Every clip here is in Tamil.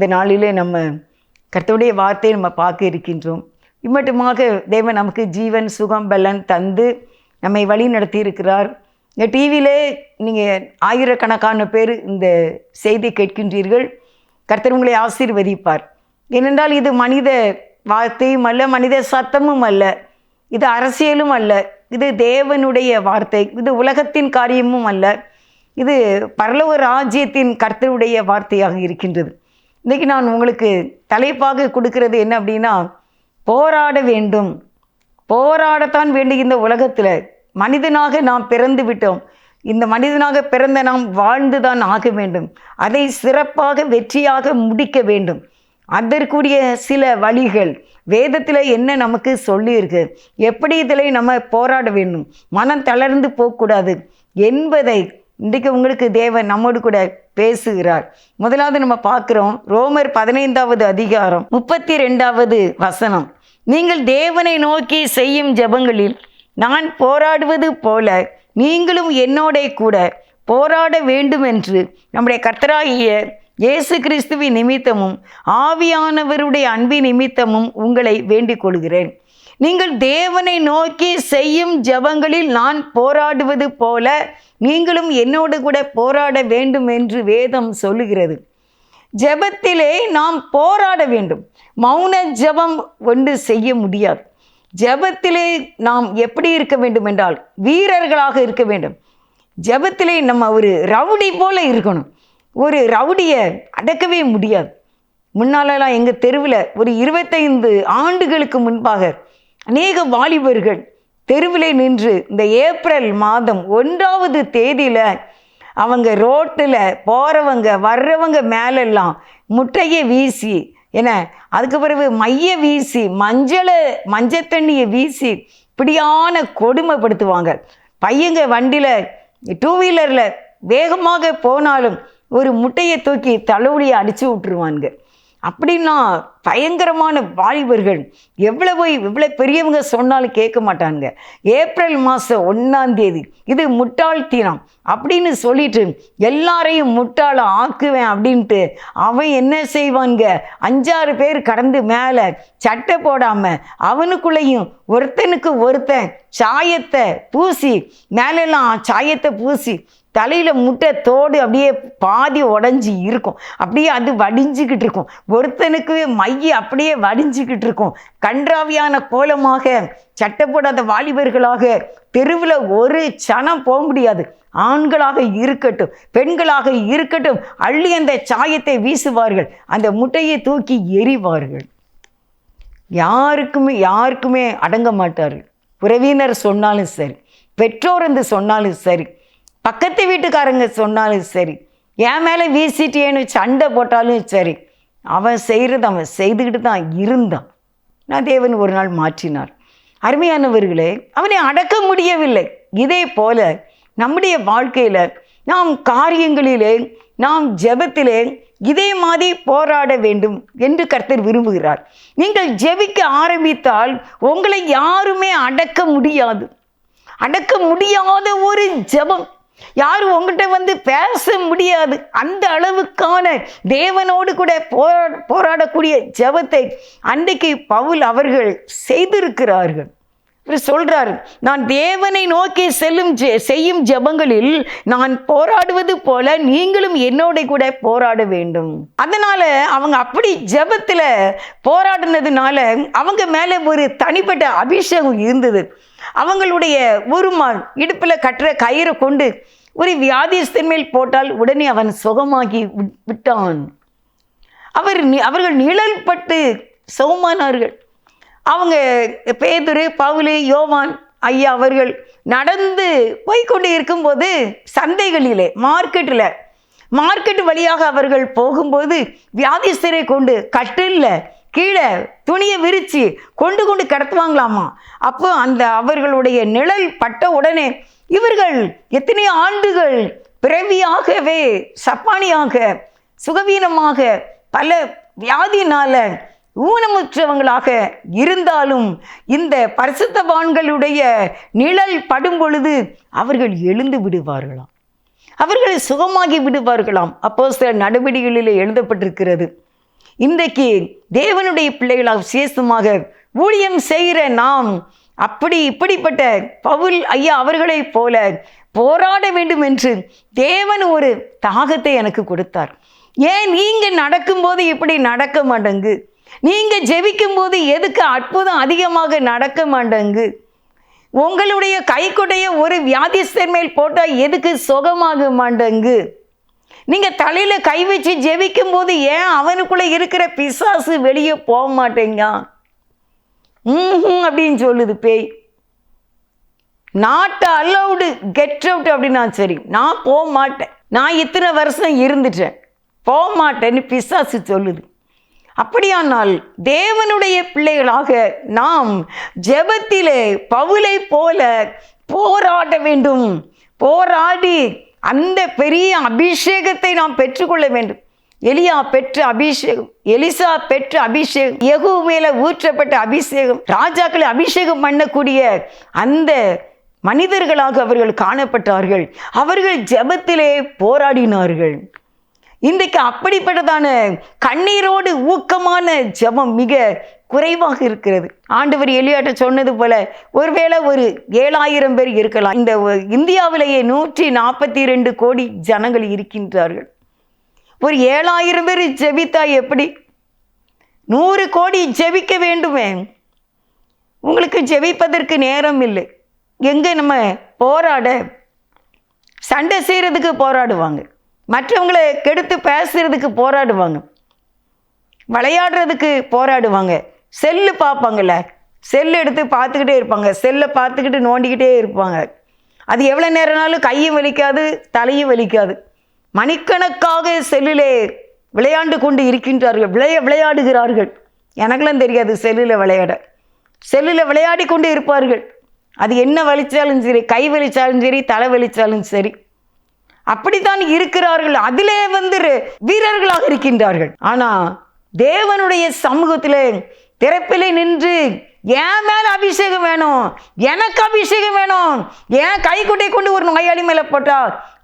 இந்த நாளிலே நம்ம கர்த்தருடைய வார்த்தையை நம்ம பார்க்க இருக்கின்றோம். இம்மட்டுமாக தேவன் நமக்கு ஜீவன் சுகம் பலன் தந்து நம்மை வழி நடத்தி இருக்கிறார். இந்த டிவியிலே நீங்கள் ஆயிரக்கணக்கான பேர் இந்த செய்தி கேட்கின்றீர்கள். கர்த்தர் உங்களை ஆசீர்வதிப்பார். ஏனென்றால் இது மனித வார்த்தையும் அல்ல, மனித சத்தமும் அல்ல, இது அரசியலும் அல்ல, இது தேவனுடைய வார்த்தை, இது உலகத்தின் காரியமும் அல்ல, இது பரலோக ராஜ்யத்தின் கர்த்தருடைய வார்த்தையாக இருக்கின்றது. இன்றைக்கி நான் உங்களுக்கு தலைப்பாக கொடுக்கிறது என்ன அப்படின்னா, போராட வேண்டும். போராடத்தான் வேண்டிய இந்த உலகத்தில் மனிதனாக நாம் பிறந்து விட்டோம். இந்த மனிதனாக பிறந்த நாம் வாழ்ந்து தான் ஆக வேண்டும். அதை சிறப்பாக வெற்றியாக முடிக்க வேண்டும். அதற்குரிய சில வழிகள் வேதத்தில் என்ன நமக்கு சொல்லியிருக்கு, எப்படி இதில் நம்ம போராட வேண்டும், மனம் தளர்ந்து போகக்கூடாது என்பதை இன்றைக்கு உங்களுக்கு தேவன் நம்மோடு கூட பேசுகிறார். முதலாவது நம்ம பார்க்குறோம், ரோமர் 15வது அதிகாரம் 32வது வசனம். நீங்கள் தேவனை நோக்கி செய்யும் ஜெபங்களில் நான் போராடுவது போல நீங்களும் என்னோட கூட போராட வேண்டும் என்று நம்முடைய கர்த்தராகிய இயேசு கிறிஸ்துவின் நிமித்தமும் ஆவியானவருடைய அன்பின் நிமித்தமும் உங்களை வேண்டிக் கொள்கிறேன். நீங்கள் தேவனை நோக்கி செய்யும் ஜெபங்களில் நான் போராடுவது போல நீங்களும் என்னோடு கூட போராட வேண்டும் என்று வேதம் சொல்லுகிறது. ஜெபத்திலே நாம் போராட வேண்டும். மௌன ஜெபம் ஒன்று செய்ய முடியாது. ஜெபத்திலே நாம் எப்படி இருக்க வேண்டும் என்றால் வீரர்களாக இருக்க வேண்டும். ஜெபத்திலே நம்ம ஒரு ரவுடி போல இருக்கணும். ஒரு ரவுடியை அடக்கவே முடியாது. முன்னாலெல்லாம் எங்கள் தெருவில் ஒரு 25 ஆண்டுகளுக்கு முன்பாக அநேக வாலிபர்கள் தெருவிலே நின்று இந்த ஏப்ரல் மாதம் 1வது தேதியில் அவங்க ரோட்டில் போகிறவங்க வர்றவங்க மேலெல்லாம் முட்டையை வீசி, ஏன்னா அதுக்கு பிறகு மைய வீசி மஞ்சள் தண்ணியை வீசி இப்படியான கொடுமைப்படுத்துவாங்க. பையங்க வண்டியில் 2 வீலரில் வேகமாக போனாலும் ஒரு முட்டையை தூக்கி தலைவலியை அடித்து விட்டுருவாங்க. அப்படின்னா பயங்கரமான வாலிபர்கள். எவ்வளோ பெரியவங்க சொன்னாலும் கேட்க மாட்டாங்க. ஏப்ரல் மாதம் 1ஆம் தேதி இது முட்டாள் தினம் அப்படின்னு சொல்லிட்டு எல்லாரையும் முட்டாளை ஆக்குவேன் அப்படின்ட்டு அவன் என்ன செய்வாங்க, 5-6 பேர் கடந்து மேலே சட்டை போடாமல் அவனுக்குள்ளேயும் ஒருத்தனுக்கு ஒருத்தன் சாயத்தை பூசி, மேலெல்லாம் சாயத்தை பூசி தலையில் முட்டை தோடு அப்படியே பாதி உடஞ்சி இருக்கும். அப்படியே அது வடிஞ்சிக்கிட்டு இருக்கும். ஒருத்தனுக்கு மைய அப்படியே வடிஞ்சிக்கிட்டு இருக்கும். கன்றாவியான கோலமாக சட்டை போடாத வாலிபர்களாக தெருவில் ஒரு சனம் போக முடியாது. ஆண்களாக இருக்கட்டும் பெண்களாக இருக்கட்டும் அள்ளி அந்த சாயத்தை வீசுவார்கள், அந்த முட்டையை தூக்கி எறிவார்கள். யாருக்குமே அடங்க மாட்டார்கள். உறவினர் சொன்னாலும் சரி, பெற்றோர் என்று சொன்னாலும் சரி, பக்கத்து வீட்டுக்காரங்க சொன்னாலும் சரி, என் மேலே வீசிட்டேன்னு சண்டை போட்டாலும் சரி, அவன் செய்கிறது அவன் செய்துக்கிட்டு தான் இருந்தான். நான் தேவன் ஒரு நாள் மாற்றினார். அருமையானவர்களே, அவனை அடக்க முடியவில்லை. இதே போல நம்முடைய வாழ்க்கையில் நாம் காரியங்களிலே நாம் ஜெபத்திலே இதே மாதிரி போராட வேண்டும் என்று கர்த்தர் விரும்புகிறார். நீங்கள் ஜெபிக்க ஆரம்பித்தால் உங்களை யாருமே அடக்க முடியாது. அடக்க முடியாத ஒரு ஜெபம், யாரும் உங்கள்கிட்ட வந்து பேச முடியாது. அந்த அளவுக்கான தேவனோடு கூட போராடக்கூடிய ஜெபத்தை அன்றைக்கு பவுல் அவர்கள் செய்திருக்கிறார்கள். இவர் சொல்றார், நான் தேவனை நோக்கி செய்யும் ஜெபங்களில் நான் போராடுவது போல நீங்களும் என்னோட கூட போராட வேண்டும். அதனால அவங்க அப்படி ஜெபத்தில் போராடினதுனால அவங்க மேலே ஒரு தனிப்பட்ட அபிஷேகம் இருந்தது. அவங்களுடைய உருமால் இடுப்பில் கட்டுற கயிறை கொண்டு ஒரு வியாதிஸ்தன் மேல் போட்டால் உடனே அவன் சுகமாகி விட்டான். அவர்கள் நிழல் பட்டு சுகமானார்கள். அவங்க பேதுரு, பவுல், யோவான் ஐயா அவர்கள் நடந்து போய்கொண்டு இருக்கும்போது சந்தைகளிலே மார்க்கெட் வழியாக அவர்கள் போகும்போது வியாதிஸ்தரை கொண்டு கட்டில்ல கீழே துணியை விரித்து கொண்டு கடத்துவாங்களாமா. அப்போ அந்த அவர்களுடைய நிழல் பட்ட உடனே இவர்கள் எத்தனை ஆண்டுகள் பிறவியாகவே சப்பானியாக சுகவீனமாக பல வியாதினால ஊனமுற்றவங்களாக இருந்தாலும் இந்த பரிசுத்தவான்களுடைய நிழல் படும் பொழுது அவர்கள் எழுந்து விடுவார்களாம், அவர்கள் சுகமாகி விடுவார்களாம். அப்போஸ்தலர் நடவடிக்கைகளில் எழுதப்பட்டிருக்கிறது. இன்றைக்கு தேவனுடைய பிள்ளைகளாக விசேஷமாக ஊழியம் செய்கிற நாம் இப்படிப்பட்ட பவுல் ஐயா அவர்களைப் போல போராட வேண்டும் என்று தேவன் ஒரு தாகத்தை எனக்கு கொடுத்தார். ஏன் நீங்க நடக்கும்போது இப்படி நடக்க மாட்டேங்கு? நீங்க ஜெபிக்கும் போது எதுக்கு அற்புதம் அதிகமாக நடக்க மாட்டேங்கு? உங்களுடைய கைக்குடைய ஒரு வியாதிஸ்தர் மேல் போட்டால் எதுக்கு சுகமாக மாட்டேங்கு? நீங்க தலையில கை வச்சு ஜெபிக்கும் போது ஏன் அவனுக்குள்ள இருக்கிற பிசாசு வெளியே போக மாட்டேங்க? அப்படின்னு சொல்லுது பேய். நாட் அலவுடு, கெட் அவுட் அப்படின்னா சரி, நான் போக மாட்டேன், நான் இத்தனை வருஷம் இருந்துட்டேன், போக மாட்டேன்னு பிசாசு சொல்லுது. அப்படியானால் தேவனுடைய பிள்ளைகளாக நாம் ஜெபத்திலே பவுலை போல போராட வேண்டும். போராடி அந்த பெரிய அபிஷேகத்தை நாம் பெற்றுக்கொள்ள வேண்டும். எலியா பெற்ற அபிஷேகம், எலிசா பெற்ற அபிஷேகம், யெகூ மேல ஊற்றப்பட்ட அபிஷேகம், ராஜாக்களை அபிஷேகம் பண்ணக்கூடிய அந்த மனிதர்களாக அவர்கள் காணப்பட்டார்கள். அவர்கள் ஜெபத்திலே போராடினார்கள். இன்றைக்கு அப்படிப்பட்டதான கண்ணீரோடு ஊக்கமான ஜெபம் மிக குறைவாக இருக்கிறது. ஆண்டவர் எலியாட்ட சொன்னது போல ஒருவேளை ஒரு 7000 பேர் இருக்கலாம். இந்த இந்தியாவிலேயே 142 கோடி ஜனங்கள் இருக்கின்றார்கள். ஒரு 7000 பேர் ஜெபித்தா எப்படி? 100 கோடி ஜெபிக்க வேண்டுமே. உங்களுக்கு ஜெபிப்பதற்கு நேரம் இல்லை. எங்கே நம்ம போராட, சண்டை செய்கிறதுக்கு போராடுவாங்க, மற்றவங்களை கெடுத்து பேசுறதுக்கு போராடுவாங்க, விளையாடுறதுக்கு போராடுவாங்க, செல்லு பார்ப்பாங்கல்ல, செல்லு எடுத்து பார்த்துக்கிட்டே இருப்பாங்க, செல்லை பார்த்துக்கிட்டு நோண்டிக்கிட்டே இருப்பாங்க. அது எவ்வளோ நேரம்னாலும் கையும் வலிக்காது, தலையும் வலிக்காது. மணிக்கணக்காக செல்லிலே விளையாண்டு கொண்டு இருக்கின்றார்கள், விளையாடுகிறார்கள். எனக்கெல்லாம் தெரியாது செல்லில் விளையாட. செல்லில் விளையாடி கொண்டு இருப்பார்கள். அது என்ன வலிச்சாலும் சரி, கை வலிச்சாலும் சரி, தலை வலிச்சாலும் சரி, அப்படித்தான் இருக்கிறார்கள். அதிலே வீரர்களாக இருக்கின்றார்கள். ஆனா தேவனுடைய சமூகத்திலே திறப்பிலே நின்று என் மேல அபிஷேகம் வேணும், எனக்கு அபிஷேகம் வேணும், என் கைக்குட்டை கொண்டு ஒரு நோயாளி மேல போட்டா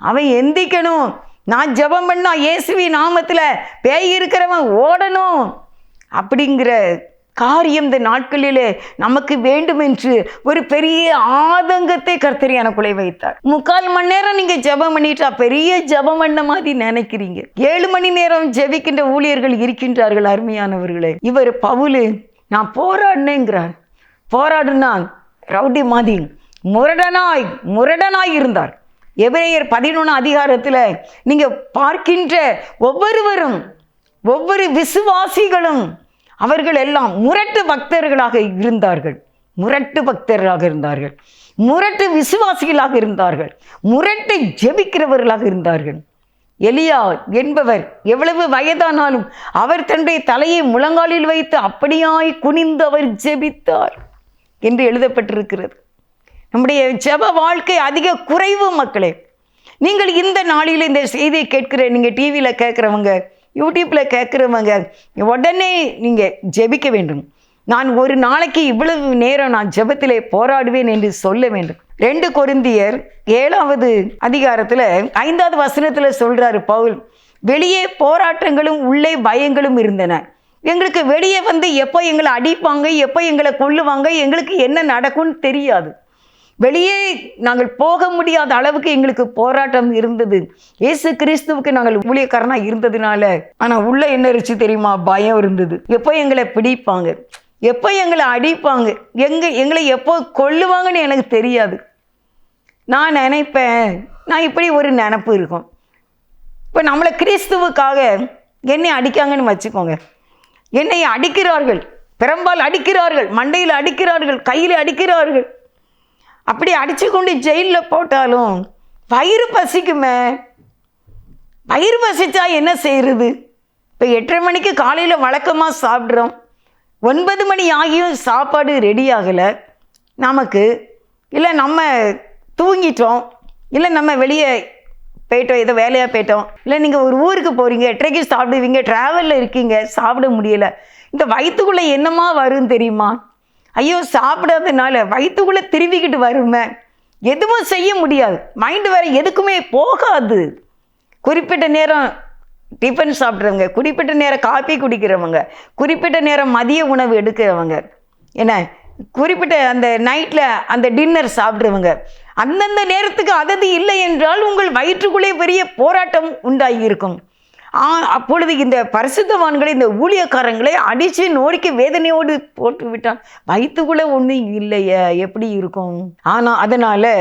அவன் எந்திக்கணும், நான் ஜெபம் பண்ணா இயேசுவி நாமத்துல பேய் இருக்கிறவன் ஓடணும் அப்படிங்கிற காரியம் இந்த நாட்களிலே நமக்கு வேண்டும் என்று ஒரு பெரிய ஆதங்கத்தை கர்த்தர் எனக்குள்ளே வைத்தார். 3/4 மணி நேரம் நீங்க ஜெபம் பண்ணிட்டா பெரிய ஜெபம் பண்ண மாதிரி நினைக்கிறீங்க. 7 மணி நேரம் ஜெபிக்கின்ற ஊழியர்கள் இருக்கின்றார்கள். அருமையானவர்களே, இவர் பவுலு நான் போராடினேங்கிறார். போராடுனா ரவுடி மாதிரி முரடனாய் இருந்தார். எபிரேயர் 11 அதிகாரத்தில் நீங்க பார்க்கின்ற ஒவ்வொரு விசுவாசிகளும் அவர்கள் எல்லாம் முரட்டு பக்தர்களாக இருந்தார்கள், முரட்டு விசுவாசிகளாக இருந்தார்கள், முரட்டை ஜெபிக்கிறவர்களாக இருந்தார்கள். எலியா என்பவர் எவ்வளவு வயதானாலும் அவர் தன்னுடைய தலையை முழங்காலில் வைத்து அப்படியாய் குனிந்து அவர் ஜெபித்தார் என்று எழுதப்பட்டிருக்கிறது. நம்முடைய ஜெப வாழ்க்கை அதிக குறைவு மக்களே. நீங்கள் இந்த நாளில் இந்த செய்தியை கேட்கிற, நீங்கள் டிவியில் கேட்குறவங்க, யூடியூப்பில் கேட்குறவங்க, உடனே நீங்கள் ஜெபிக்க வேண்டும். நான் ஒரு நாளைக்கு இவ்வளவு நேரம் நான் ஜெபத்திலே போராடுவேன் என்று சொல்ல வேண்டும். 2 கொரிந்தியர் 7வது அதிகாரத்தில் 5வது வசனத்தில் சொல்கிறாரு பவுல், வெளியே போராட்டங்களும் உள்ளே பயங்களும் இருந்தன. எங்களுக்கு வெளியே எப்போ எங்களை அடிப்பாங்க, எப்போ எங்களை கொல்லுவாங்க, எங்களுக்கு என்ன நடக்கும்னு தெரியாது. வெளியே நாங்கள் போக முடியாத அளவுக்கு எங்களுக்கு போராட்டம் இருந்தது. இயேசு கிறிஸ்துவுக்கு நாங்கள் ஊழியக்காரனாக இருந்ததுனால. ஆனால் உள்ள என்ன இருந்துச்சு தெரியுமா? பயம் இருந்தது. எப்போ எங்களை பிடிப்பாங்க, எப்போ எங்களை அடிப்பாங்க, எங்களை எப்போ கொல்லுவாங்கன்னு எனக்கு தெரியாது. நான் நினைப்பேன், நான் இப்படி ஒரு நினப்பு இருக்கும். இப்போ நம்மளை கிறிஸ்துவுக்காக என்னை அடிக்காங்கன்னு வச்சுக்கோங்க. என்னை அடிக்கிறார்கள், பெரும்பால் அடிக்கிறார்கள், மண்டையில் அடிக்கிறார்கள், கையில் அடிக்கிறார்கள். அப்படி அடித்து கொண்டு ஜெயிலில் போட்டாலும் வயிறு பசிக்குமே. வயிறு பசிச்சா என்ன செய்கிறது? இப்போ 8:30 மணிக்கு காலையில் வழக்கமாக சாப்பிட்றோம், 9 மணி ஆகியும் சாப்பாடு ரெடி ஆகலை நமக்கு. இல்லை நம்ம தூங்கிட்டோம், இல்லை நம்ம வெளியே போயிட்டோம், ஏதோ வேலையாக போயிட்டோம், இல்லை நீங்கள் ஒரு ஊருக்கு போகிறீங்க, 8:30க்கு சாப்பிடுவீங்க, ட்ராவலில் இருக்கீங்க, சாப்பிட முடியலை. இந்த வயிற்றுக்குள்ளே என்னமா வரும்னு தெரியுமா? ஐயோ, சாப்பிடாதனால வயிற்றுக்குள்ளே திருவிக்கிட்டு வருமே, எதுவும் செய்ய முடியாது, மைண்டு வேறு எதுக்குமே போகாது. குறிப்பிட்ட நேரம் டிஃபன் சாப்பிட்றவங்க, குறிப்பிட்ட நேரம் காப்பி குடிக்கிறவங்க, குறிப்பிட்ட நேரம் மதிய உணவு எடுக்கிறவங்க, என்ன குறிப்பிட்ட அந்த நைட்டில் அந்த டின்னர் சாப்பிட்றவங்க, அந்தந்த நேரத்துக்கு அதது இல்லை என்றால் உங்கள் வயிற்றுக்குள்ளே பெரிய போராட்டம் உண்டாகி இருக்கும். அப்பொழுது இந்த பரிசுத்தவான்களை, இந்த ஊழியக்காரங்களை அடித்து நோடிக்கு வேதனையோடு போட்டு விட்டான். வயிற்றுக்குள்ளே ஒன்றும் இல்லையே, எப்படி இருக்கும்? ஆனால் அதனால்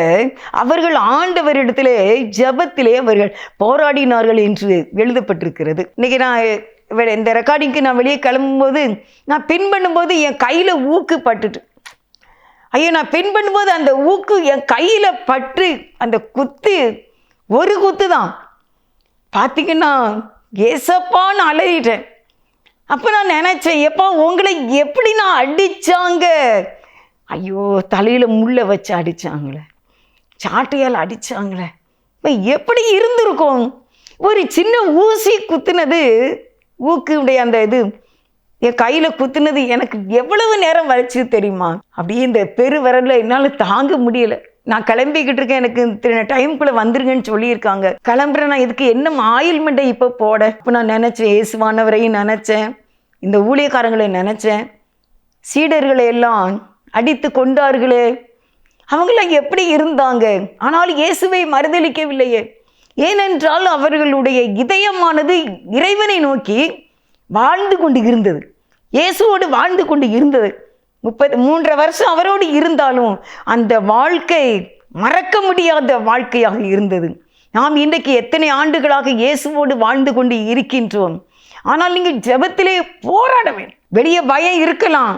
அவர்கள் ஆண்டவரிடத்திலே ஜெபத்திலே அவர்கள் போராடினார்கள் என்று எழுதப்பட்டிருக்கிறது. இன்றைக்கி நான் இந்த ரெக்கார்டிங்க்கு நான் வெளியே கிளம்பும்போது, நான் பின் பண்ணும்போது என் கையில் ஊக்கு பட்டுட்டு, ஐயோ நான் பின் பண்ணும்போது அந்த ஊக்கு என் கையில் பட்டு அந்த குத்து ஒரு குத்து தான் பார்த்திங்கன்னா ஏசப்பான்னு அலறிட்டேன். அப்போ நான் நினச்சேன், எப்பா உங்களை எப்படி நான் அடித்தாங்க? ஐயோ தலையில் முள்ளை வச்சு அடித்தாங்களே, சாட்டையால் அடித்தாங்களே, இப்போ எப்படி இருந்திருக்கும்? ஒரு சின்ன ஊசி குத்துனது, ஊக்குடைய அந்த இது என் கையில் குத்துனது எனக்கு எவ்வளவு நேரம் வலிச்சு தெரியுமா? அப்படியே இந்த பெரு விரலில் என்னால் தாங்க முடியலை. நான் கிளம்பிக்கிட்டு இருக்கேன், எனக்கு இத்தனை டைமுக்குள்ளே வந்துருங்கன்னு சொல்லியிருக்காங்க. கிளம்புறேன், நான் இதுக்கு என்ன ஆயில்மெண்ட்டை இப்போ போட? இப்போ நான் நினச்சேன், இயேசுவானவரையும் நினச்சேன், இந்த ஊழியக்காரங்களை நினச்சேன், சீடர்களை எல்லாம் அடித்து கொண்டார்களே, அவங்களாம் எப்படி இருந்தாங்க? ஆனால் இயேசுவை மறுதளிக்கவில்லையே. ஏனென்றால் அவர்களுடைய இதயமானது இறைவனை நோக்கி வாழ்ந்து கொண்டு இருந்தது, இயேசுவோடு வாழ்ந்து கொண்டு இருந்தது. 33 வருஷம் அவரோடு இருந்தாலும் அந்த வாழ்க்கை மறக்க முடியாத வாழ்க்கையாக இருந்தது. நாம் இன்றைக்கு எத்தனை ஆண்டுகளாக இயேசுவோடு வாழ்ந்து கொண்டு இருக்கின்றோம். ஆனால் நீங்கள் ஜெபத்திலே போராட வேண்டும். வெளியே பயம் இருக்கலாம்,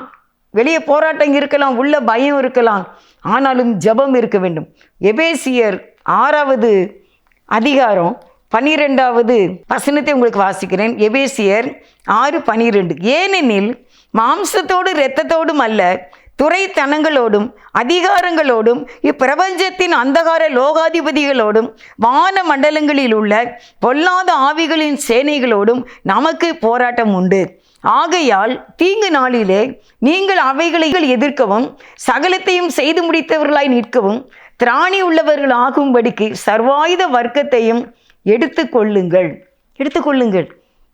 வெளியே போராட்டம் இருக்கலாம், உள்ள பயம் இருக்கலாம், ஆனாலும் ஜெபம் இருக்க வேண்டும். எபேசியர் 6வது அதிகாரம் 12வது வசனத்தை உங்களுக்கு வாசிக்கிறேன். எபேசியர் 6:12. ஏனெனில் மாம்சத்தோடு இரத்தத்தோடும் அல்ல, துரைத்தனங்களோடும் அதிகாரங்களோடும் இப்பிரபஞ்சத்தின் அந்தகார லோகாதிபதிகளோடும் வான மண்டலங்களில் உள்ள பொல்லாத ஆவிகளின் சேனைகளோடும் நமக்கு போராட்டம் உண்டு. ஆகையால் தீங்கு நாளிலே நீங்கள் அவைகளை எதிர்க்கவும் சகலத்தையும் செய்து முடித்தவர்களாய் நிற்கவும் திராணி உள்ளவர்கள் ஆகும்படிக்கு சர்வாயுத வர்க்கத்தையும் எடுத்துக்கொள்ளுங்கள்.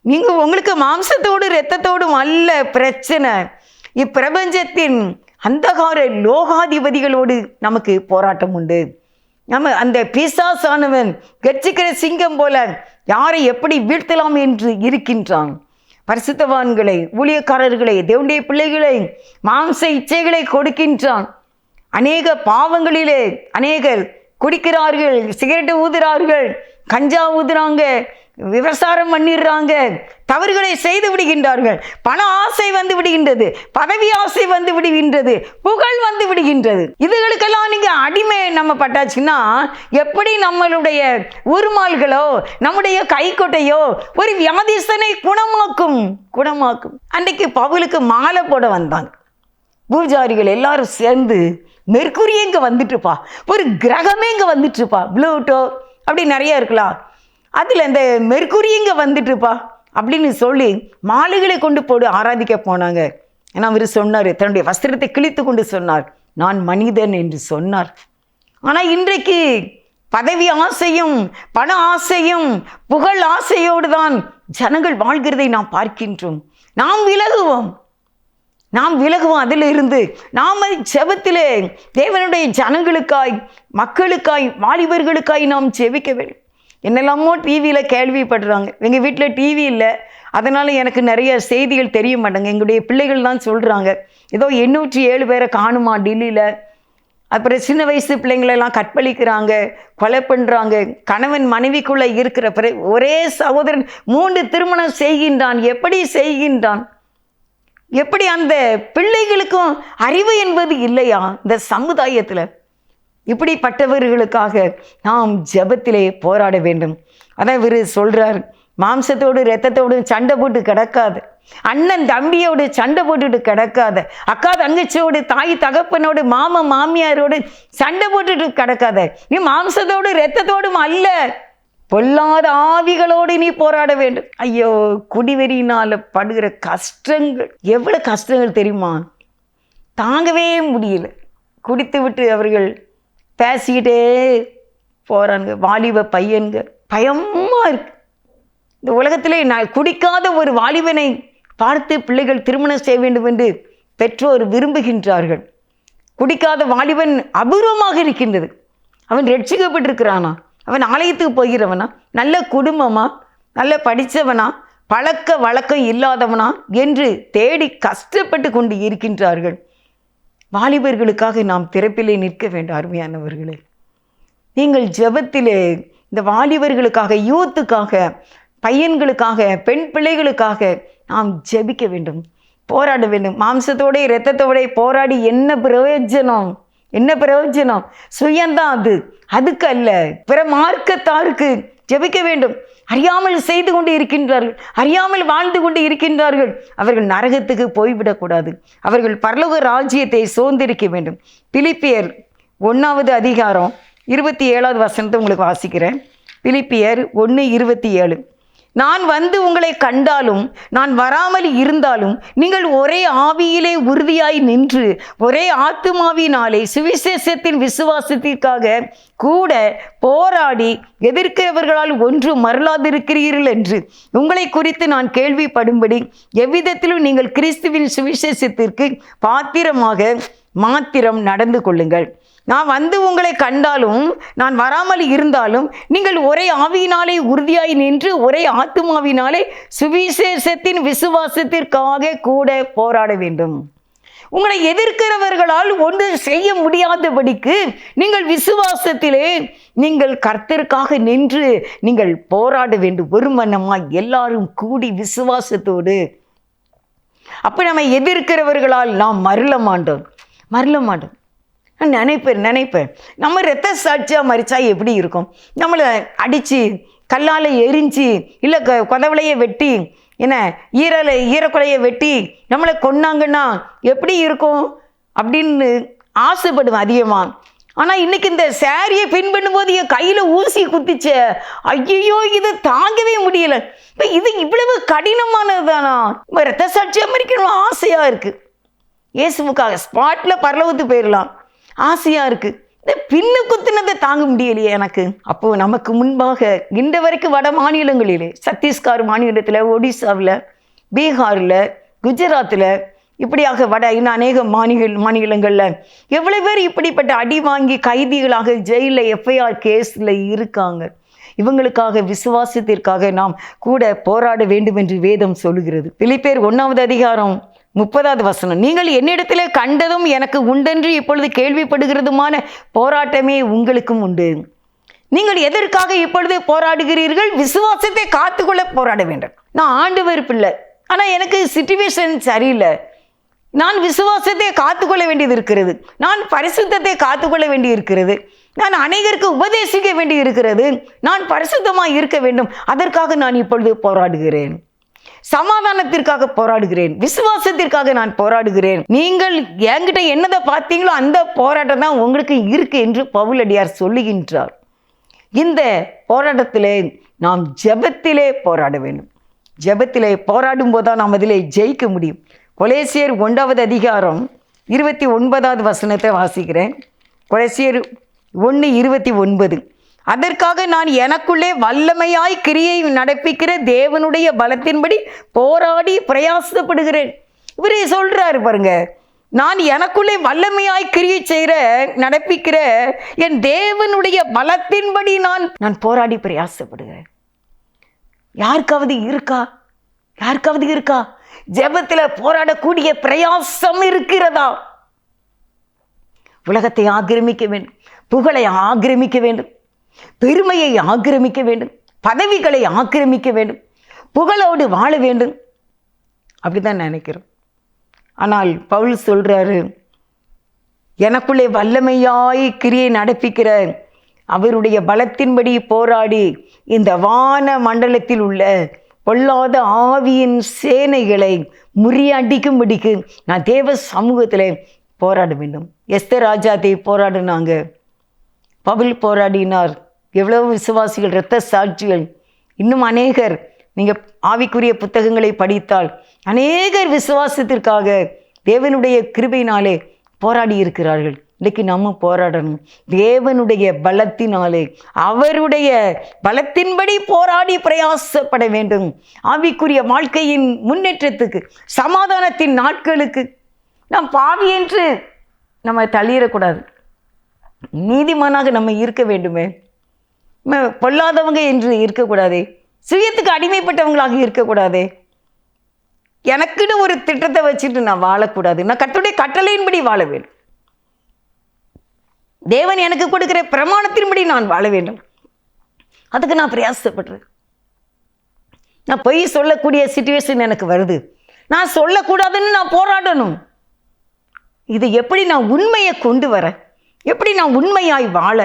நீங்கள் உங்களுக்கு மாம்சத்தோடு இரத்தத்தோடும் அல்ல பிரச்சனை, இப்பிரபஞ்சத்தின் அந்தகார லோகாதிபதிகளோடு நமக்கு போராட்டம் உண்டு. நம்ம அந்த பிசாசானவன் கர்ச்சிக்கிற சிங்கம் போல யாரை எப்படி வீழ்த்தலாம் என்று இருக்கின்றான். பரிசுத்தவான்களை, ஊழியக்காரர்களை, தேவனுடைய பிள்ளைகளை மாம்ச இச்சைகளை கொடுக்கின்றான். அநேக பாவங்களிலே அநேகர் குடிக்கிறார்கள், சிகரெட்டு ஊதுறார்கள், கஞ்சா ஊதுறாங்க, விவசாயம் பண்ணிடுறாங்க, தவறுகளை செய்து விடுகின்றார்கள். பண ஆசை வந்து விடுகின்றது, பதவி ஆசை வந்து விடுகின்றது, புகழ் வந்து விடுகின்றது. இதுகளுக்கெல்லாம் நீங்கள் அடிமை நம்ம பட்டாச்சுன்னா எப்படி நம்மளுடைய உருமால்களோ நம்முடைய கைக்கொட்டையோ ஒரு வியாதிஸ்தனை குணமாக்கும். அன்றைக்கு பவுலுக்கு மாலை போட வந்தாங்க பூஜாரிகள் எல்லாரும் சேர்ந்து, மெர்க்குரியே இங்கே வந்துட்டுப்பா, ஒரு கிரகமே இங்கே வந்துட்டுருப்பா, ப்ளூட்டோ அப்படி நிறைய இருக்கலாம், அதில் இந்த மெர்க்குரி இங்கே வந்துட்டுருப்பா அப்படின்னு சொல்லி மாலைகளை கொண்டு போட்டு ஆராதிக்க போனாங்க. ஏன்னா அவர் சொன்னார், தன்னுடைய வஸ்திரத்தை கிழித்து கொண்டு சொன்னார், நான் மனிதன் என்று சொன்னார். ஆனால் இன்றைக்கு பதவி ஆசையும் பண ஆசையும் புகழ் ஆசையோடு தான் ஜனங்கள் வாழ்கிறதை நாம் பார்க்கின்றோம். நாம் விலகுவோம் அதில் இருந்து. நாம் ஜெபத்திலே தேவனுடைய ஜனங்களுக்காய், மக்களுக்காய், வாலிபர்களுக்காய் நாம் ஜெபிக்க வேண்டும். என்னெல்லாமோ டிவியில் கேள்விப்படுறாங்க. எங்கள் வீட்டில் டிவி இல்லை, அதனால் எனக்கு நிறைய செய்திகள் தெரிய மாட்டாங்க. எங்களுடைய பிள்ளைகள் தான் சொல்கிறாங்க, ஏதோ 807 பேரை காணுமா டெல்லியில், அப்புறம் சின்ன வயசு பிள்ளைங்களெல்லாம் கற்பழிக்கிறாங்க, கொலை பண்ணுறாங்க, கணவன் மனைவிக்குள்ளே இருக்கிற ஒரே சகோதரன் 3 திருமணம் செய்கின்றான். எப்படி செய்கின்றான்? எப்படி அந்த பிள்ளைகளுக்கும் அறிவு என்பது இல்லையா இந்த சமுதாயத்தில்? இப்படிப்பட்டவர்களுக்காக நாம் ஜெபத்திலே போராட வேண்டும். அதான் இவர் சொல்கிறார், மாம்சத்தோடு இரத்தத்தோடு சண்டை போட்டு கிடக்காது, அண்ணன் தம்பியோடு சண்டை போட்டுட்டு கிடக்காத, அக்கா தங்கச்சியோடு, தாய் தகப்பனோடு, மாமா மாமியாரோடு சண்டை போட்டுட்டு கிடக்காத. நீ மாம்சத்தோடு இரத்தத்தோடும் அல்ல, பொல்லாத ஆவிகளோடு நீ போராட வேண்டும். ஐயோ, குடிவெறியினால் படுகிற கஷ்டங்கள் எவ்வளோ கஷ்டங்கள் தெரியுமா? தாங்கவே முடியல. குடித்து விட்டு அவர்கள் பேசிக்கிட்டே போகிறாங்க. வாலிப பையன்க பயமாக இருக்கு. இந்த உலகத்திலே நான் குடிக்காத ஒரு வாலிபனை பார்த்து பிள்ளைகள் திருமணம் செய்ய வேண்டும் என்று பெற்றோர் விரும்புகின்றார்கள். குடிக்காத வாலிபன் அபூர்வமாக இருக்கின்றது. அவன் ரட்சிக்கப்பட்டிருக்கிறானா? அவன் ஆலயத்துக்கு போகிறவனா? நல்ல குடும்பமா? நல்ல படித்தவனா? பழக்க வழக்கம் இல்லாதவனா என்று தேடி கஷ்டப்பட்டு கொண்டு இருக்கின்றார்கள். வாலிபர்களுக்காக நாம் திறப்பிலே நிற்க வேண்டும். அருமையானவர்களே, நீங்கள் ஜெபத்திலே இந்த வாலிபர்களுக்காக, யூத்துக்காக, பையன்களுக்காக, பெண் பிள்ளைகளுக்காக நாம் ஜெபிக்க வேண்டும், போராட வேண்டும். மாம்சத்தோட இரத்தத்தோட போராடி என்ன பிரயோஜனம்? என்ன பிரயோஜனம்? சுயந்தான் அதுக்கு அல்ல, பிற மார்க்கத்தாருக்கு ஜெபிக்க வேண்டும். அறியாமல் செய்து கொண்டு இருக்கின்றார்கள், அறியாமல் வாழ்ந்து கொண்டு இருக்கின்றார்கள். அவர்கள் நரகத்துக்கு போய்விடக்கூடாது. அவர்கள் பரலோக ராஜ்யத்தை சுதந்திரிக்க வேண்டும். பிலிப்பியர் 1வது அதிகாரம் 27வது வசனத்தை உங்களுக்கு வாசிக்கிறேன். பிலிப்பியர் 1:27. நான் வந்து உங்களை கண்டாலும் நான் வராமல் இருந்தாலும் நீங்கள் ஒரே ஆவியிலே உறுதியாய் நின்று ஒரே ஆத்துமாவினாலே சுவிசேஷத்தின் விசுவாசத்திற்காக கூட போராடி எதிர்க்கிறவர்களால் ஒன்றும் மறலாதிருக்கிறீர்கள் என்று உங்களை குறித்து நான் கேள்விப்படும்படி எவ்விதத்திலும் நீங்கள் கிறிஸ்துவின் சுவிசேஷத்திற்கு மாத்திரம் நடந்து கொள்ளுங்கள். நான் வந்து உங்களை கண்டாலும் நான் வராமல் இருந்தாலும் நீங்கள் ஒரே ஆவியினாலே உறுதியாய் நின்று ஒரே ஆத்துமாவினாலே சுவிசேஷத்தின் விசுவாசத்திற்காக கூட போராட வேண்டும். உங்களை எதிர்க்கிறவர்களால் ஒன்று செய்ய முடியாதபடிக்கு நீங்கள் விசுவாசத்திலே நீங்கள் கர்த்தருக்காக நின்று நீங்கள் போராட வேண்டும். ஒரு மனமாய் எல்லாரும் கூடி விசுவாசத்தோடு. அப்போ நம்ம எதிர்க்கிறவர்களால் நாம் மருள மாட்டோம். நினைப்பேன் நம்ம இரத்த சாட்சியாக மறிச்சா எப்படி இருக்கும்? நம்மளை அடித்து கல்லால் எரிஞ்சு இல்லை கொதவளையை வெட்டி என்ன ஈரக்குலையை வெட்டி நம்மளை கொன்னாங்கன்னா எப்படி இருக்கும் அப்படின்னு ஆசைப்படுவேன் அதிகமாக. ஆனால் இன்னைக்கு இந்த சாரியை பின் பண்ணும்போது என் கையில் ஊசி குத்திச்ச, ஐயோ இது தாங்கவே முடியலை. இப்போ இது இவ்வளவு கடினமானது தானா? இப்போ இரத்த சாட்சியாக மறிக்கணும் ஆசையாக இருக்குது. இயேசுவுக்காக ஸ்பாட்டில் பரலோகத்துக்கு போயிடலாம் ஆசையாக இருக்குது. இந்த பின்னு குத்துனதை தாங்க முடியலையே எனக்கு. அப்போது நமக்கு முன்பாக இன்று வரைக்கும் வட மாநிலங்களிலே, சத்தீஸ்கர் மாநிலத்தில், ஒடிசாவில், பீகாரில், குஜராத்தில், இப்படியாக இன்னும் அநேக மாநிலங்களில் எவ்வளோ பேர் இப்படிப்பட்ட அடி வாங்கி கைதிகளாக ஜெயிலில் எஃப்ஐஆர் கேஸில் இருக்காங்க. இவங்களுக்காக விசுவாசத்திற்காக நாம் கூட போராட வேண்டும் என்று வேதம் சொல்லுகிறது. பிலிப்பியர் 1வது அதிகாரம் 30வது வசனம். நீங்கள் என்னிடத்திலே கண்டதும் எனக்கு உண்டென்று இப்பொழுது கேள்விப்படுகிறதுமான போராட்டமே உங்களுக்கும் உண்டு. நீங்கள் எதற்காக இப்பொழுது போராடுகிறீர்கள்? விசுவாசத்தை காத்துக்கொள்ள போராட வேண்டும். நான் ஆண்டவர் பிள்ளை, ஆனால் எனக்கு சிச்சுவேஷன் சரியில்லை. நான் விசுவாசத்தை காத்துக்கொள்ள வேண்டியது இருக்கிறது. நான் பரிசுத்தத்தை காத்துக்கொள்ள வேண்டி இருக்கிறது. நான் அநேகருக்கு உபதேசிக்க வேண்டி இருக்கிறது. நான் பரிசுத்தமாக இருக்க வேண்டும். அதற்காக நான் இப்பொழுது போராடுகிறேன். சமாதானத்திற்காக போராடுகிறேன். விசுவாசத்திற்காக நான் போராடுகிறேன். நீங்கள் என்கிட்ட என்னதை பார்த்தீங்களோ அந்த போராட்டம் தான் உங்களுக்கு இருக்கு என்று பவுலடியார் சொல்லுகின்றார். இந்த போராட்டத்திலே நாம் ஜெபத்திலே போராட வேண்டும். ஜெபத்திலே போராடும் போதுதான் நாம் அதிலே ஜெயிக்க முடியும். கொலேசியர் 1வது அதிகாரம் 29வது வசனத்தை வாசிக்கிறேன். கொலேசியர் 1:29. அதற்காக நான் எனக்குள்ளே வல்லமையாய் கிரியை நடப்பிக்கிற தேவனுடைய பலத்தின்படி போராடி பிரயாசப்படுகிறேன். இவரே சொல்றாரு பாருங்க, நான் எனக்குள்ளே வல்லமையாய் கிரியை நடப்பிக்கிற என் தேவனுடைய பலத்தின்படி நான் போராடி பிரயாசப்படுகிறேன். யாருக்காவது இருக்கா ஜெபத்தில் போராடக்கூடிய பிரயாசம் இருக்கிறதா? உலகத்தை ஆக்கிரமிக்க வேண்டும், புகழை ஆக்கிரமிக்க வேண்டும், பெருமையை ஆக்கிரமிக்க வேண்டும், பதவிகளை ஆக்கிரமிக்க வேண்டும், புகழோடு வாழ வேண்டும், அப்படிதான் நினைக்கிறோம். ஆனால் பவுல் சொல்றாரு, எனக்குள்ளே வல்லமையாய் கிரியை நடப்பிக்கிற அவருடைய பலத்தின்படி போராடி இந்த வான மண்டலத்தில் உள்ள பொல்லாத ஆவியின் சேனைகளை முறியடிக்கும்படிக்கு நான் தேவ சமூகத்தில் போராட வேண்டும். எஸ்தர் ராஜாத்தை போராடினாங்க, பவுல் போராடினார். எவ்வளவு விசுவாசிகள், இரத்த சாட்சிகள், இன்னும் அநேகர். நீங்கள் ஆவிக்குரிய புத்தகங்களை படித்தால் அநேகர் விசுவாசத்திற்காக தேவனுடைய கிருபையினாலே போராடி இருக்கிறார்கள். இன்றைக்கு நம்ம போராடணும். தேவனுடைய பலத்தினாலே, அவருடைய பலத்தின்படி போராடி பிரயாசப்பட வேண்டும். ஆவிக்குரிய வாழ்க்கையின் முன்னேற்றத்துக்கு, சமாதானத்தின் நாட்களுக்கு நாம் பாவி என்று நம்ம தள்ளிடக்கூடாது. நீதிமானாக நம்ம இருக்க வேண்டுமே. பொல்லாதவங்க என்று இருக்கக்கூடாதே. சுயத்துக்கு அடிமைப்பட்டவங்களாக இருக்கக்கூடாதே. எனக்குன்னு ஒரு திட்டத்தை வச்சுட்டு நான் வாழக்கூடாது. நான் கர்த்தருடைய கட்டளையின்படி வாழ வேண்டும். தேவன் எனக்கு கொடுக்கிற பிரமாணத்தின்படி நான் வாழ வேண்டும். அதுக்கு நான் பிரயாசப்படுறேன். நான் பொய் சொல்லக்கூடிய சிச்சுவேஷன் எனக்கு வருது. நான் சொல்லக்கூடாதுன்னு நான் போராடணும். இது எப்படி நான் உண்மையை கொண்டு வர, எப்படி நான் உண்மையாய் வாழ,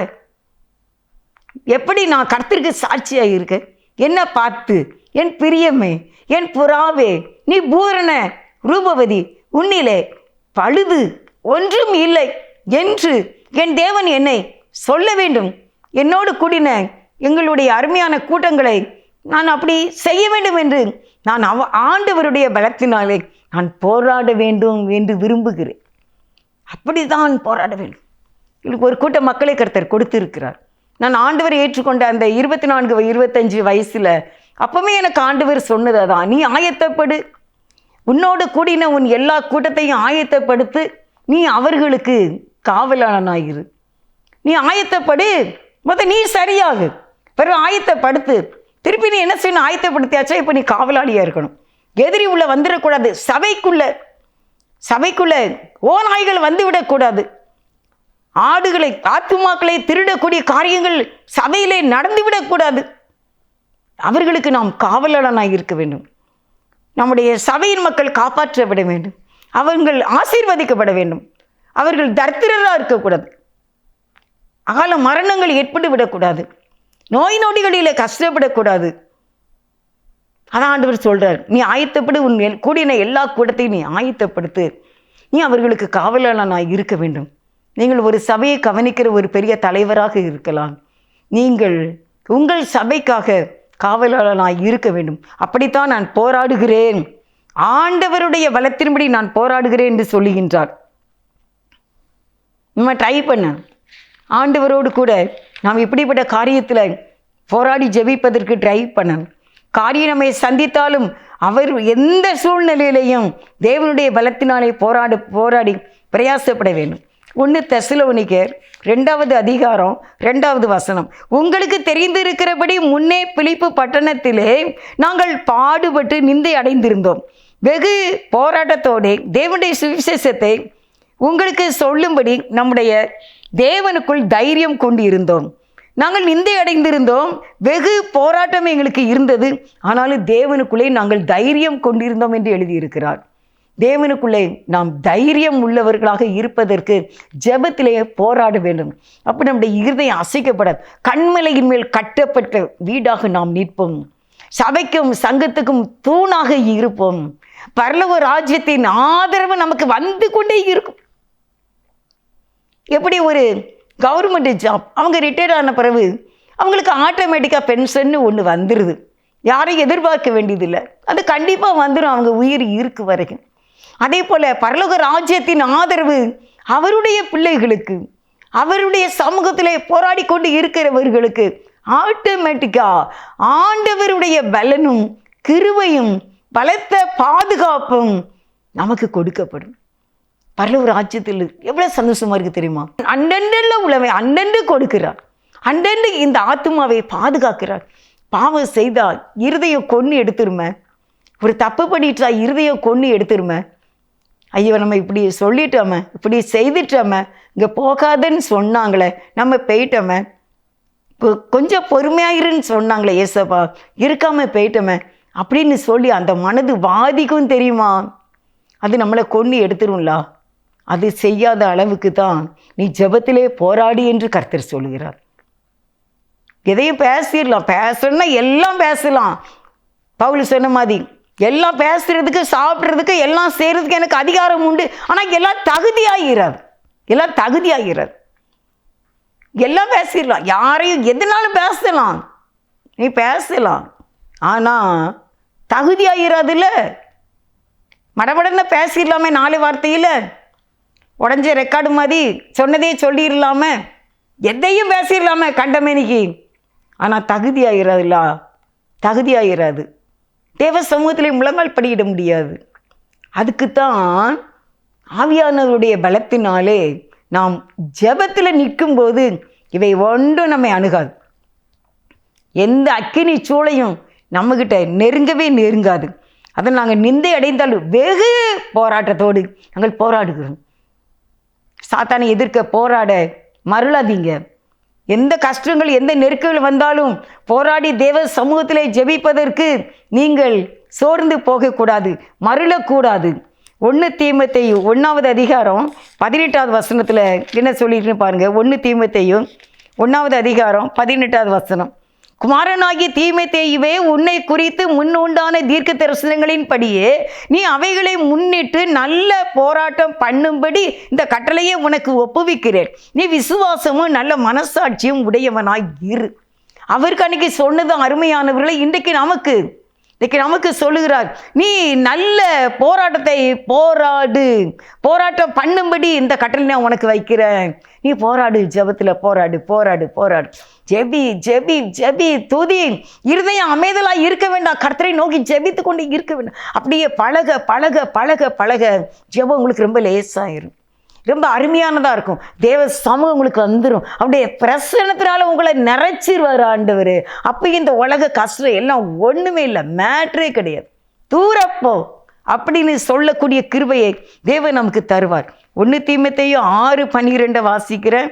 எப்படி நான் கர்த்தருக்கு சாட்சியாக இருக்க. என்ன பார்த்து, என் பிரியமே, என் புறாவே, நீ பூரண ரூபவதி, உன்னிலே பழுது ஒன்றும் இல்லை என்று என் தேவன் என்னை சொல்ல வேண்டும். என்னோடு கூடின எங்களுடைய அருமையான கூட்டங்களை நான் அப்படி செய்ய வேண்டும் என்று நான் ஆண்டவருடைய பலத்தினாலே நான் போராட வேண்டும் என்று விரும்புகிறேன். அப்படிதான் போராட வேண்டும். எனக்கு ஒரு கூட்ட மக்களை கர்த்தர் கொடுத்திருக்கிறார். நான் ஆண்டவரை ஏற்றுக்கொண்ட அந்த 24, 25 வயசில் அப்பவுமே எனக்கு ஆண்டவர் சொன்னது அதான், நீ ஆயத்தப்படு, உன்னோடு கூடின உன் எல்லா கூட்டத்தையும் ஆயத்தப்படுத்து, நீ அவர்களுக்கு காவலானாயிரு. நீ ஆயத்தப்படு, நீ சரியாகு, பிறகு ஆயத்தப்படுத்து. திருப்பி நீ என்ன செய்யணும்? ஆயத்தப்படுத்தியாச்சா, இப்போ நீ காவலாளியாக இருக்கணும். எதிரி உள்ள வந்துடக்கூடாது. சபைக்குள்ள ஓநாய்கள் வந்து விடக்கூடாது. ஆடுகளை, ஆத்துமாக்களை திருடக்கூடிய காரியங்கள் சபையிலே நடந்துவிடக்கூடாது. அவர்களுக்கு நாம் காவலனாக இருக்க வேண்டும். நம்முடைய சபையின் மக்கள் காப்பாற்றப்பட வேண்டும். அவர்கள் ஆசீர்வதிக்கப்பட வேண்டும். அவர்கள் தரித்திரராக இருக்கக்கூடாது. அகால மரணங்கள் ஏற்பட்டு விடக்கூடாது. நோய் நொடிகளில் கஷ்டப்படக்கூடாது. அதான் ஆண்டவர் சொல்றார், நீ ஆயத்தப்படு, உன் கூடின எல்லா கூட்டத்தையும் நீ ஆயத்தப்படுத்து, நீ அவர்களுக்கு காவலனாக இருக்க வேண்டும். நீங்கள் ஒரு சபையை கவனிக்கிற ஒரு பெரிய தலைவராக இருக்கலாம். நீங்கள் உங்கள் சபைக்காக காவலாளனாய் இருக்க வேண்டும். அப்படித்தான் நான் போராடுகிறேன், ஆண்டவருடைய பலத்தின்படி நான் போராடுகிறேன் என்று சொல்லுகின்றார். நம்ம ட்ரை பண்ண ஆண்டவரோடு கூட நாம் இப்படிப்பட்ட காரியத்தில் போராடி ஜெபிப்பதற்கு ட்ரை பண்ணணும். காரியம் நம்மை சந்தித்தாலும் அவர் எந்த சூழ்நிலையிலையும் தேவனுடைய பலத்தினாலே போராடி பிரயாசப்பட வேண்டும். 1 தெசலோனிக்கர் 2வது அதிகாரம் 2வது வசனம், உங்களுக்கு தெரிந்திருக்கிறபடி முன்னே பிலிப்பு பட்டணத்திலே நாங்கள் பாடுபட்டு நிந்தை அடைந்திருந்தோம். வெகு போராட்டத்தோடு தேவனுடைய சுவிசேஷத்தை உங்களுக்கு சொல்லும்படி நம்முடைய தேவனுக்குள் தைரியம் கொண்டு இருந்தோம். நாங்கள் நிந்தை அடைந்திருந்தோம், வெகு போராட்டம் எங்களுக்கு இருந்தது, ஆனாலும் தேவனுக்குள்ளே நாங்கள் தைரியம் கொண்டிருந்தோம் என்று எழுதியிருக்கிறார். தேவனுக்குள்ளே நாம் தைரியம் உள்ளவர்களாக இருப்பதற்கு ஜெபத்திலே போராட வேண்டும். அப்போ நம்முடைய இருதயம் அசைக்கப்படாது. கண்மலையின் மேல் கட்டப்பட்ட வீடாக நாம் நிற்போம். சபைக்கும் சங்கத்துக்கும் தூணாக இருப்போம். பரலோக ராஜ்யத்தின் ஆதரவு நமக்கு வந்து கொண்டே இருக்கும். எப்படி ஒரு கவர்மெண்ட் ஜாப், அவங்க ரிட்டையர்ட் ஆன பிறகு அவங்களுக்கு ஆட்டோமேட்டிக்காக பென்ஷன் ஒன்று வந்துடுது. யாரையும் எதிர்பார்க்க வேண்டியதில்லை, அது கண்டிப்பாக வந்துடும் அவங்க உயிர் இருக்கு வரைக்கும். அதே போல் பரலோக ராஜ்யத்தின் ஆதரவு அவருடைய பிள்ளைகளுக்கு, அவருடைய சமூகத்திலே போராடி கொண்டு இருக்கிறவர்களுக்கு ஆட்டோமேட்டிக்காக ஆண்டவருடைய பலனும் கிருபையும் பலத்த பாதுகாப்பும் நமக்கு கொடுக்கப்படும். பரலோக ராஜ்யத்தில் எவ்வளோ சந்தோஷமாக இருக்குது தெரியுமா? அண்டெண்டுள்ள உலகை அண்டெண்டு கொடுக்கிறார், அண்டெண்டு இந்த ஆத்துமாவை பாதுகாக்கிறார். பாவம் செய்தால் இருதயம் கொன்று எடுத்துருமே, ஒரு தப்பு பண்ணிட்டா இருதயம் கொன்று எடுத்துருமே. ஐயோ நம்ம இப்படி சொல்லிட்டோமே, இப்படி செய்துட்டோமே, இங்கே போகாதன்னு சொன்னாங்களே, நம்ம போயிட்டோமே, கொஞ்சம் பொறுமையாயிருன்னு சொன்னாங்களே ஏசப்பா, இருக்காமல் போயிட்டோமே அப்படின்னு சொல்லி அந்த மனது வாதிக்கும் தெரியுமா? அது நம்மளை கொன்று எடுத்துரும்ல. அது செய்யாத அளவுக்கு தான் நீ ஜெபத்திலே போராடி என்று கர்த்தர் சொல்லுகிறார். எதையும் பேசிடலாம், பேசணும்னா எல்லாம் பேசலாம். பவுல் சொன்ன மாதிரி எல்லாம் பேசுறதுக்கு, சாப்பிட்றதுக்கு, எல்லாம் செய்கிறதுக்கு எனக்கு அதிகாரம் உண்டு. ஆனால் எல்லாம் தகுதியாகிறாது, எல்லாம் தகுதியாகிறாது. எல்லாம் பேசிடலாம், யாரையும் எதுனாலும் பேசலாம், நீ பேசலாம், ஆனால் தகுதியாகிறாதுல்ல. மடமடன்னு பேசிடலாமே 4 வார்த்தையில். உடஞ்ச ரெக்கார்டு மாதிரி சொன்னதே சொல்லிடலாம, எதையும் பேசிடலாம கண்டமேனிக்கு. ஆனால் தகுதியாகிறாதுல்ல, தகுதியாகிறாது. தேவ சமூகத்திலே முழங்கால் படியிட முடியாது. அதுக்குத்தான் ஆவியானவருடைய பலத்தினாலே நாம் ஜெபத்தில் நிற்கும்போது இவை ஒன்றும் நம்மை அணுகாது. எந்த அக்கினி சூளையும் நம்மக்கிட்ட நெருங்கவே நெருங்காது. அதை நாங்கள் நிந்தை அடைந்தாலும் வெகு போராட்டத்தோடு நாங்கள் போராடுகிறோம். சாத்தானை எதிர்க்க போராட மருளாதீங்க. எந்த கஷ்டங்கள் எந்த நெருக்கங்கள் வந்தாலும் போராடி தேவ சமூகத்திலே ஜெபிப்பதற்கு நீங்கள் சோர்ந்து போகக்கூடாது, மருளக்கூடாது. 1 தீமோத்தேயு 1வது அதிகாரம் 18வது வசனத்தில் என்ன சொல்லிட்டு பாருங்க. 1 தீமோத்தேயு 1வது அதிகாரம் 18வது வசனம். குமாரனாகிய தீமோத்தேயுவே, உன்னை குறித்து முன்னுண்டான தீர்க்க தரிசனங்களின்படியே நீ அவைகளை முன்னிட்டு நல்ல போராட்டம் பண்ணும்படி இந்த கட்டளையை உனக்கு ஒப்புவிக்கிறேன். நீ விசுவாசமும் நல்ல மனசாட்சியும் உடையவனாய் இரு. அவருக்கு அன்னைக்கு சொன்னது அருமையானவர்களை இன்றைக்கு நமக்கு சொல்லுகிறார். நீ நல்ல போராட்டத்தை போராட்டம் பண்ணும்படி இந்த கட்டளை நான் உனக்கு வைக்கிறேன். நீ போராடு, ஜெபத்தில் போராடு, ஜெபி ஜெபி ஜெபி துதி. இருதயம் அமைதலாக இருக்க வேண்டாம், கர்த்தரை நோக்கி ஜெபித்து கொண்டு இருக்க வேண்டாம். அப்படியே பழக பழக பழக பழக ஜெபம் உங்களுக்கு ரொம்ப லேசாயிரும், ரொம்ப அருமையானதாக இருக்கும். தேவ சமூகம் உங்களுக்கு வந்துடும். அப்படியே பிரசனத்தினால உங்களை நிறைச்சிருவார் ஆண்டவர். அப்போ இந்த உலக கஷ்டம் எல்லாம் ஒன்றுமே இல்லை, மேட்ரே கிடையாது, தூரப்போ அப்படின்னு சொல்லக்கூடிய கிருபையை தேவன் நமக்கு தருவார். 1 தீமோத்தேயு 6:12 வாசிக்கிறேன்.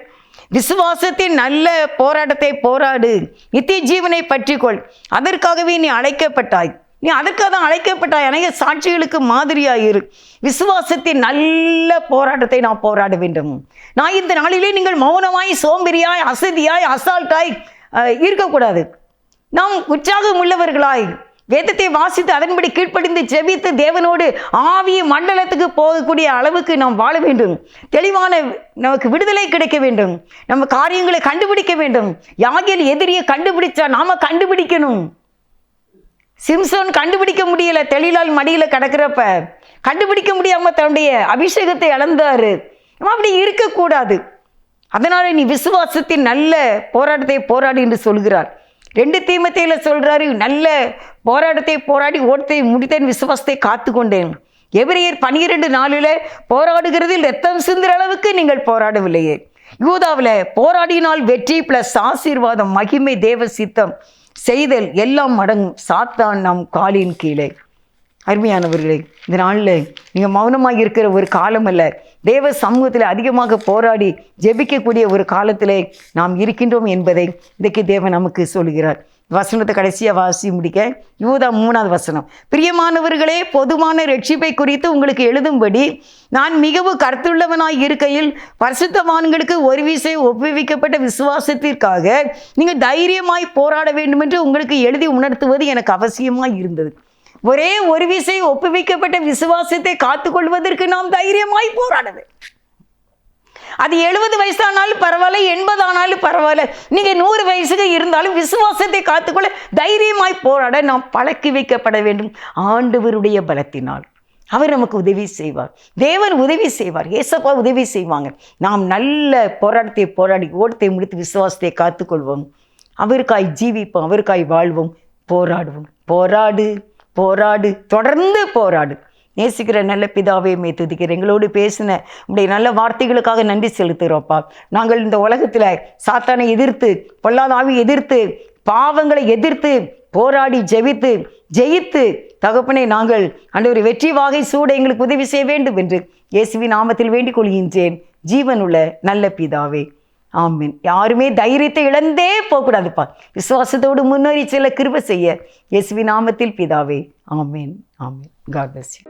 விசுவாசத்தின் நல்ல போராட்டத்தை போராடு, நித்திய ஜீவனை பற்றிக்கொள், அதற்காகவே நீ அழைக்கப்பட்டாய். நீ அதற்காக தான் அழைக்கப்பட்டாய். அநேக சாட்சிகளுக்கு மாதிரியாயிரு. விசுவாசத்தின் நல்ல போராட்டத்தை நாம் போராட வேண்டும். நான் இந்த நாளிலே நீங்கள் மௌனமாய், சோம்பேறியாய், அசதியாய், அசால்ட்டாய் இருக்கக்கூடாது. நாம் உற்சாகம் உள்ளவர்களாய் வேதத்தை வாசித்து அதன்படி கீழ்ப்படிந்து ஜெபித்து தேவனோடு ஆவிய மண்டலத்துக்கு போகக்கூடிய அளவுக்கு நாம் வாழ வேண்டும். தெளிவான நமக்கு விடுதலை கிடைக்க வேண்டும். நம்ம காரியங்களை கண்டுபிடிக்க வேண்டும். யாகில் எதிரியை கண்டுபிடிச்சா நாம கண்டுபிடிக்கணும். சிம்சோன் கண்டுபிடிக்க முடியல, தெளிலால் மடியில் கிடக்கிறப்ப கண்டுபிடிக்க முடியாம தன்னுடைய அபிஷேகத்தை இழந்தாரு. நம்ம அப்படி இருக்கக்கூடாது. அதனால நீ விசுவாசத்தின் நல்ல போராட்டத்தை போராடி என்று சொல்கிறார். 2 தீமோத்தேயுல சொல்றாரு, நல்ல போராட்டத்தை போராடி ஓட்டத்தை முடித்தேன், விசுவாசத்தை காத்து கொண்டேன். எபிரெயர் 12:4 போராடுகிறதில் ரத்தம் சிந்துற அளவுக்கு நீங்கள் போராடவில்லையே. யூதாவில் போராடினால் வெற்றி பிளஸ் ஆசீர்வாதம், மகிமை, தேவ சித்தம் செய்தல் எல்லாம் அடங்கும். சாத்தான் நம் காலின் கீழே. அருமையானவர்களே, இந்த நாளில் நீங்கள் மௌனமாக இருக்கிற ஒரு காலம் அல்ல, தேவ சமூகத்தில் அதிகமாக போராடி ஜெபிக்கக்கூடிய ஒரு காலத்திலே நாம் இருக்கின்றோம் என்பதை இன்றைக்கு தேவன் நமக்கு சொல்கிறார். வசனத்தை கடைசியாக வாசி முடிக்க, யூதா 3வது வசனம். பிரியமானவர்களே, பொதுவான ரட்சிப்பை குறித்து உங்களுக்கு எழுதும்படி நான் மிகவும் கருத்துள்ளவனாய் இருக்கையில் பரிசுத்தவான்களுக்கு ஒரு விசை ஒப்புவிக்கப்பட்ட விசுவாசத்திற்காக நீங்கள் தைரியமாய் போராட வேண்டும் என்று உங்களுக்கு எழுதி உணர்த்துவது எனக்கு அவசியமாய் இருந்தது. ஒரே ஒரு விசை ஒப்புவிக்கப்பட்ட விசுவாசத்தை காத்துக்கொள்வதற்கு நாம் தைரியமாய் போராடவே. அது 70 வயசானாலும் பரவாயில்ல, 80 ஆனாலும் பரவாயில்ல, நீங்க 100 வயசுக்கு இருந்தாலும் விசுவாசத்தை காத்துக்கொள்ள தைரியமாய் போராட நாம் பழக்கி வைக்கப்பட வேண்டும். ஆண்டவருடைய பலத்தினால் அவர் நமக்கு உதவி செய்வார். தேவன் உதவி செய்வார். ஏசப்பா உதவி செய்வாங்க. நாம் நல்ல போராட்டத்தை போராடி ஓட்டத்தை முடித்து விசுவாசத்தை காத்துக்கொள்வோம். அவருக்காய் ஜீவிப்போம், அவருக்காய் வாழ்வோம், போராடுவோம். போராடு, தொடர்ந்து போராடு. நேசிக்கிற நல்ல பிதாவே, மே துதிக்கிற எங்களோடு பேசின உடைய நல்ல வார்த்தைகளுக்காக நன்றி செலுத்துகிறோப்பா. நாங்கள் இந்த உலகத்தில் சாத்தானை எதிர்த்து, பொல்லாத ஆவியை எதிர்த்து, பாவங்களை எதிர்த்து போராடி ஜெயித்து தகப்பனை நாங்கள் ஆண்டவரே வெற்றி வாகை சூட எங்களுக்கு உதவி செய்ய வேண்டும் என்று இயேசுவின் நாமத்தில் வேண்டிக் கொள்கின்றேன். ஜீவனுள்ள நல்ல பிதாவே, ஆமீன். யாருமே தைரியத்தை இழந்தே போகக்கூடாதுப்பா. விசுவாசத்தோடு முன்னேறி செல்ல கிருபை செய்ய இயேசுவின் நாமத்தில் பிதாவே, ஆமீன். God bless you.